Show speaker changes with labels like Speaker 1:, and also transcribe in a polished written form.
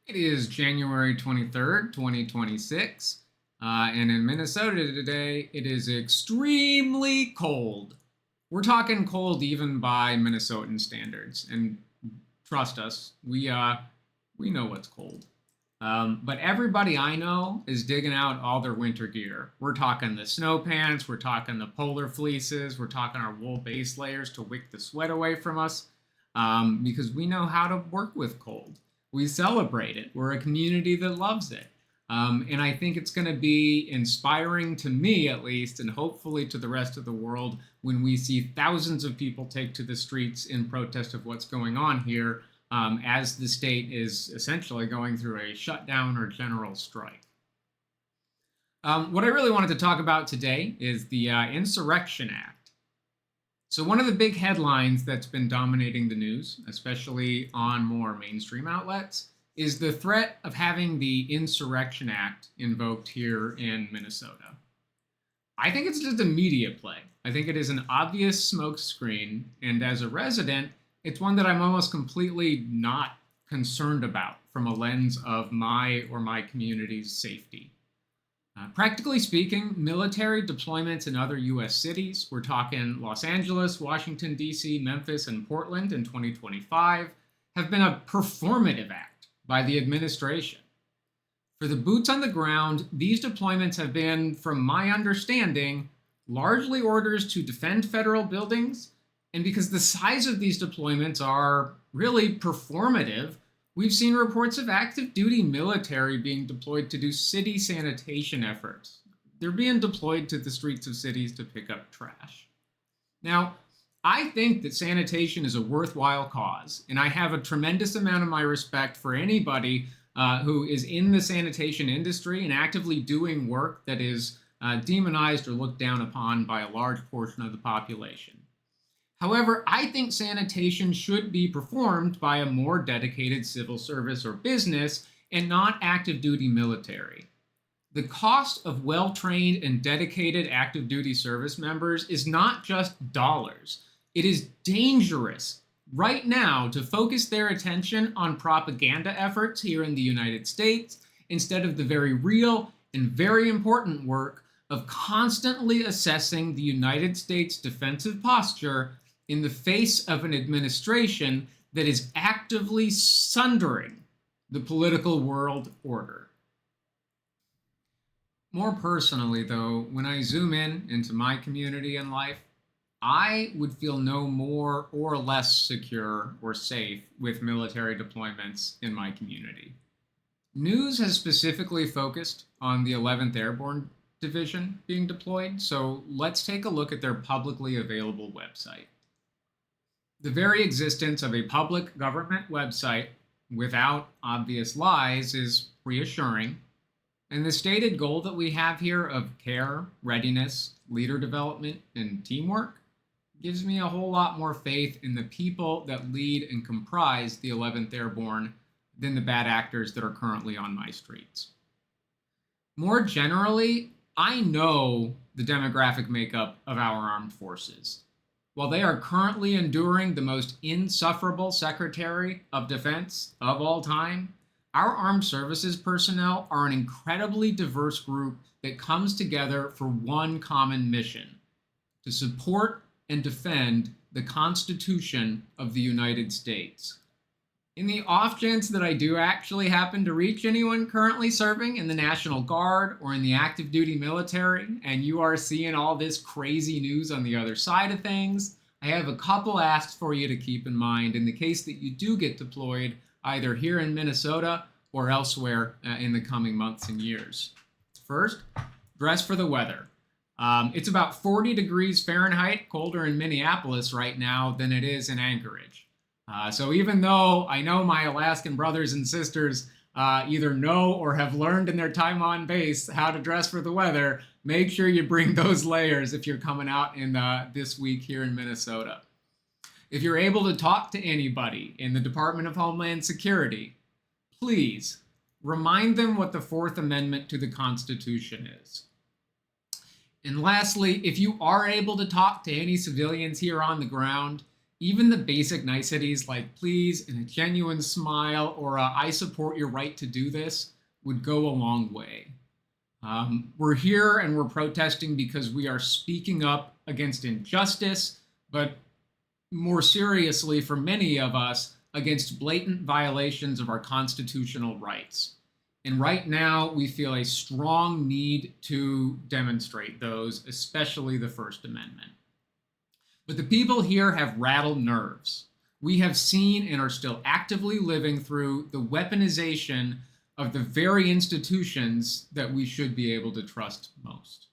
Speaker 1: It is January 23rd, 2026, and in Minnesota today, it is extremely cold. We're talking cold even by Minnesotan standards, and trust us, we know what's cold. But everybody I know is digging out all their winter gear. We're talking the snow pants, we're talking the polar fleeces, we're talking our wool base layers to wick the sweat away from us, because we know how to work with cold. We celebrate it. We're a community that loves it. And I think it's going to be inspiring to me, at least, and hopefully to the rest of the world when we see thousands of people take to the streets in protest of what's going on here, as the state is essentially going through a shutdown or general strike. What I really wanted to talk about today is the Insurrection Act. So, one of the big headlines that's been dominating the news, especially on more mainstream outlets, is the threat of having the Insurrection Act invoked here in Minnesota. I think it's just a media play. I think it is an obvious smokescreen, and as a resident, it's one that I'm almost completely not concerned about from a lens of my or my community's safety. Practically speaking, military deployments in other U.S. cities, we're talking Los Angeles, Washington, D.C., Memphis, and Portland in 2025, have been a performative act by the administration. For the boots on the ground, these deployments have been, from my understanding, largely orders to defend federal buildings, and because the size of these deployments are really performative, we've seen reports of active duty military being deployed to do city sanitation efforts. They're being deployed to the streets of cities to pick up trash. Now, I think that sanitation is a worthwhile cause, and I have a tremendous amount of my respect for anybody who is in the sanitation industry and actively doing work that is demonized or looked down upon by a large portion of the population. However, I think sanitation should be performed by a more dedicated civil service or business and not active duty military. The cost of well-trained and dedicated active duty service members is not just dollars. It is dangerous right now to focus their attention on propaganda efforts here in the United States instead of the very real and very important work of constantly assessing the United States defensive posture in the face of an administration that is actively sundering the political world order. More personally, though, when I zoom in into my community and life, I would feel no more or less secure or safe with military deployments in my community. News has specifically focused on the 11th Airborne Division being deployed, so let's take a look at their publicly available website. The very existence of a public government website without obvious lies is reassuring, and the stated goal that we have here of care, readiness, leader development, and teamwork gives me a whole lot more faith in the people that lead and comprise the 11th Airborne than the bad actors that are currently on my streets. More generally, I know the demographic makeup of our armed forces. While they are currently enduring the most insufferable Secretary of Defense of all time, our armed services personnel are an incredibly diverse group that comes together for one common mission: to support and defend the Constitution of the United States. In the off chance that I do actually happen to reach anyone currently serving in the National Guard or in the active duty military, and you are seeing all this crazy news on the other side of things, I have a couple asks for you to keep in mind in the case that you do get deployed either here in Minnesota or elsewhere in the coming months and years. First, dress for the weather. It's about 40 degrees Fahrenheit colder in Minneapolis right now than it is in Anchorage. So even though I know my Alaskan brothers and sisters either know or have learned in their time on base how to dress for the weather, make sure you bring those layers if you're coming out in this week here in Minnesota. If you're able to talk to anybody in the Department of Homeland Security, please remind them what the Fourth Amendment to the Constitution is. And lastly, if you are able to talk to any civilians here on the ground, Even the basic niceties like please and a genuine smile or I support your right to do this would go a long way. We're here and we're protesting because we are speaking up against injustice, but more seriously, for many of us, against blatant violations of our constitutional rights. And right now, we feel a strong need to demonstrate those, especially the First Amendment. But the people here have rattled nerves. We have seen and are still actively living through the weaponization of the very institutions that we should be able to trust most.